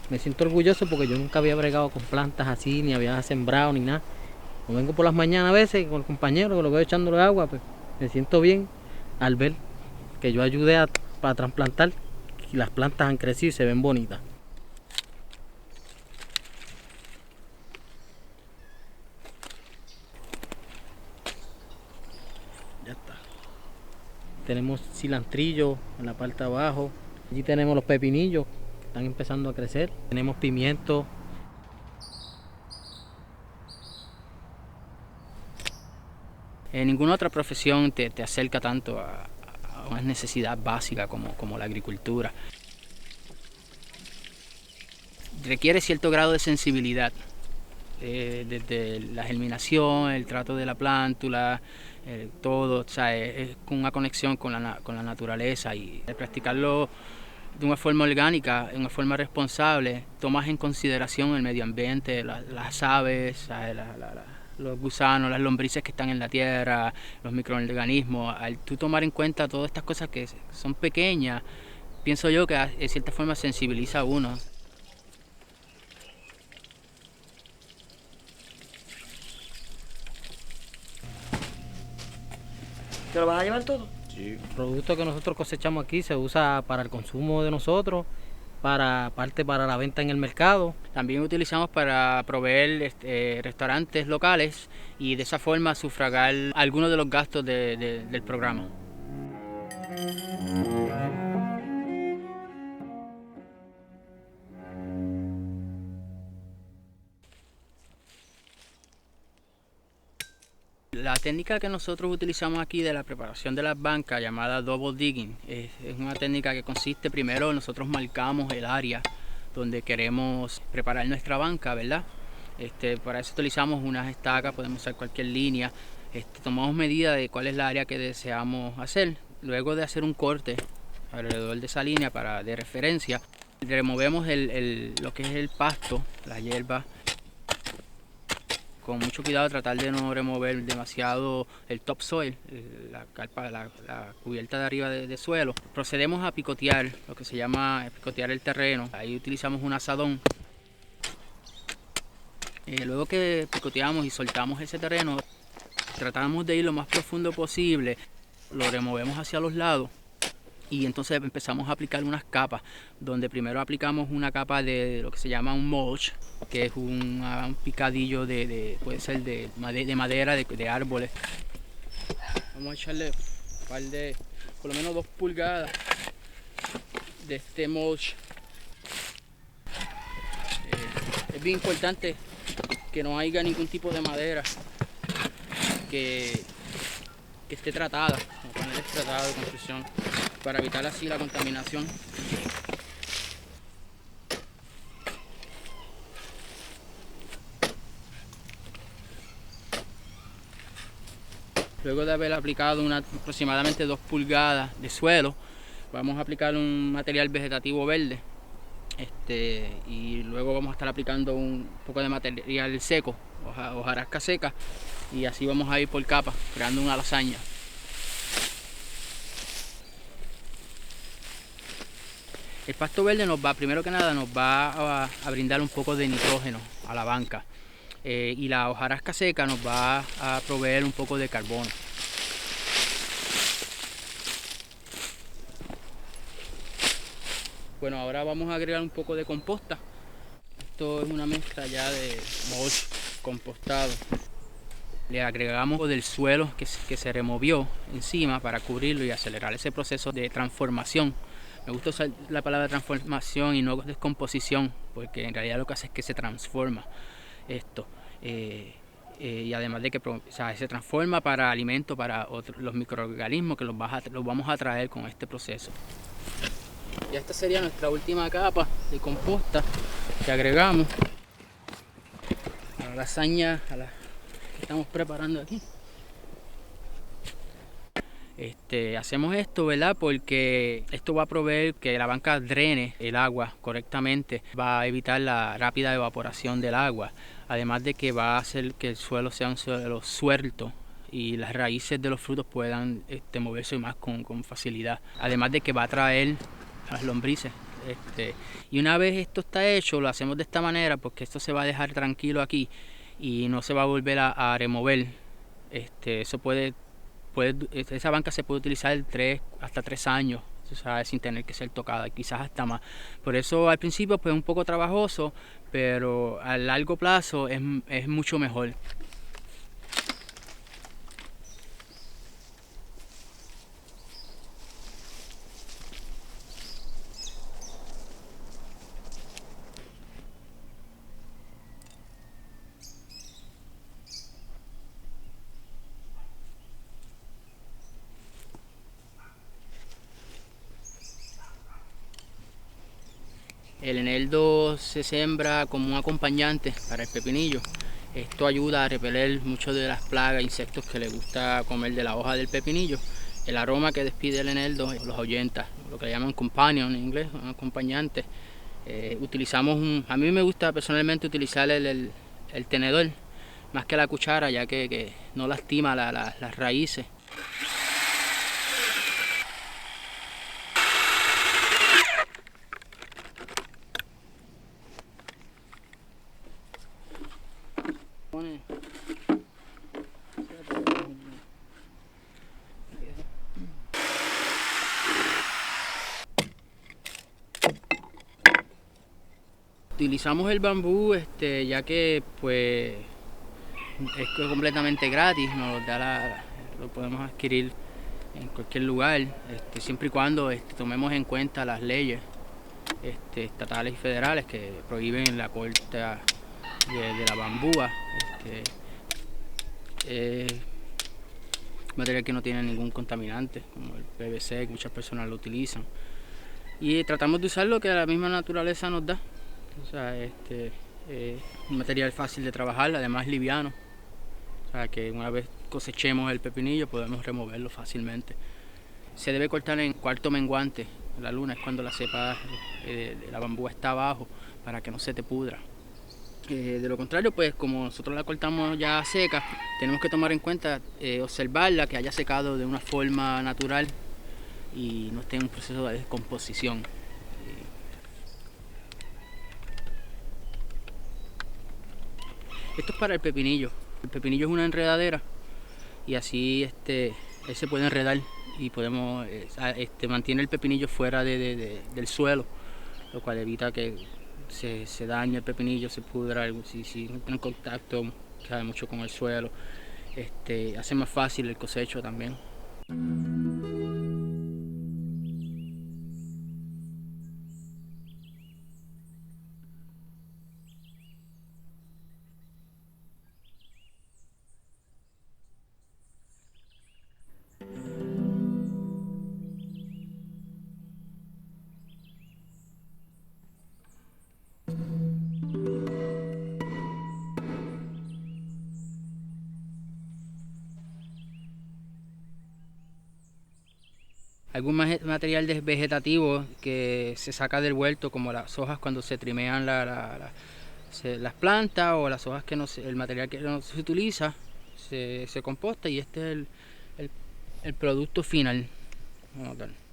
Me siento orgulloso porque yo nunca había bregado con plantas así, ni había sembrado ni nada. Cuando vengo por las mañanas a veces con el compañero, que lo veo echándole agua, pues me siento bien al ver que yo ayudé para trasplantar y las plantas han crecido y se ven bonitas. Ya está. Tenemos cilantrillo en la parte de abajo. Allí tenemos los pepinillos que están empezando a crecer. Tenemos pimiento. Ninguna otra profesión te acerca tanto a una necesidad básica como la agricultura. Requiere cierto grado de sensibilidad, desde la germinación, el trato de la plántula, todo, o sea, es una conexión con la naturaleza, y practicarlo de una forma orgánica, de una forma responsable, tomas en consideración el medio ambiente, las aves, los gusanos, las lombrices que están en la tierra, los microorganismos. Al tú tomar en cuenta todas estas cosas que son pequeñas, pienso yo que de cierta forma sensibiliza a uno. ¿Te lo vas a llevar todo? Sí. El producto que nosotros cosechamos aquí se usa para el consumo de nosotros, parte para la venta en el mercado. También utilizamos para proveer restaurantes locales y de esa forma sufragar algunos de los gastos del programa. La técnica que nosotros utilizamos aquí de la preparación de las bancas, llamada double digging, es una técnica que consiste, primero nosotros marcamos el área donde queremos preparar nuestra banca, ¿verdad? Para eso utilizamos unas estacas, podemos usar cualquier línea. Tomamos medida de cuál es la área que deseamos hacer. Luego de hacer un corte alrededor de esa línea de referencia, removemos lo que es el pasto, la hierba. Con mucho cuidado, tratar de no remover demasiado el topsoil, la cubierta de arriba de suelo. Procedemos a picotear, lo que se llama picotear el terreno. Ahí utilizamos un azadón. Luego que picoteamos y soltamos ese terreno, tratamos de ir lo más profundo posible. Lo removemos hacia los lados y entonces empezamos a aplicar unas capas, donde primero aplicamos una capa de lo que se llama un mulch, que es un picadillo puede ser de madera, de árboles. Vamos a echarle un par por lo menos 2 pulgadas de este mulch. Es bien importante que no haya ningún tipo de madera que esté tratada, como paneles tratados de construcción, para evitar así la contaminación. Luego de haber aplicado aproximadamente 2 pulgadas de suelo, vamos a aplicar un material vegetativo verde. Y luego vamos a estar aplicando un poco de material seco, hojarasca seca, y así vamos a ir por capas, creando una lasaña. El pasto verde primero que nada nos va a brindar un poco de nitrógeno a la banca, y la hojarasca seca nos va a proveer un poco de carbono. Bueno, ahora vamos a agregar un poco de composta. Esto es una mezcla ya de mulch compostado. Le agregamos del suelo que se removió encima para cubrirlo y acelerar ese proceso de transformación Me gusta usar la palabra transformación y no descomposición, porque en realidad lo que hace es que se transforma esto. Y además de que se transforma para alimento para los microorganismos que los vamos a traer con este proceso. Y esta sería nuestra última capa de composta que agregamos a la lasaña que estamos preparando aquí. Hacemos esto, ¿verdad? Porque esto va a proveer que la banca drene el agua correctamente, va a evitar la rápida evaporación del agua, además de que va a hacer que el suelo sea un suelo suelto y las raíces de los frutos puedan moverse más con facilidad, además de que va a atraer a las lombrices. Y una vez esto está hecho, lo hacemos de esta manera porque esto se va a dejar tranquilo aquí y no se va a volver a remover. Esa banca se puede utilizar hasta 3 años, ¿sabes? Sin tener que ser tocada, quizás hasta más. Por eso al principio pues es un poco trabajoso, pero a largo plazo es mucho mejor. El eneldo se siembra como un acompañante para el pepinillo. Esto ayuda a repeler muchas de las plagas e insectos que le gusta comer de la hoja del pepinillo. El aroma que despide el eneldo los ahuyenta, lo que le llaman companion en inglés, un acompañante. A mí me gusta personalmente utilizar el tenedor más que la cuchara, ya que no lastima las raíces. Utilizamos el bambú ya que pues es completamente gratis, lo podemos adquirir en cualquier lugar, siempre y cuando tomemos en cuenta las leyes estatales y federales que prohíben la corta de la bambúa. Material que no tiene ningún contaminante, como el PVC, que muchas personas lo utilizan. Y tratamos de usar lo que la misma naturaleza nos da. O sea, un material fácil de trabajar, además liviano. O sea, que una vez cosechemos el pepinillo podemos removerlo fácilmente. Se debe cortar en cuarto menguante. La luna es cuando la cepa de la bambúa está abajo, para que no se te pudra. De lo contrario, pues como nosotros la cortamos ya seca, tenemos que tomar en cuenta observarla, que haya secado de una forma natural y no esté en un proceso de descomposición. Esto es para el pepinillo. El pepinillo es una enredadera y así él se puede enredar y podemos mantiene el pepinillo fuera del suelo, lo cual evita que se dañe el pepinillo, se pudra, si no tiene contacto cae mucho con el suelo. Hace más fácil el cosecho también. Algún material vegetativo que se saca del huerto, como las hojas cuando se trimean las plantas, o las hojas el material que no se utiliza, se composta, y este es el producto final. Vamos a ver.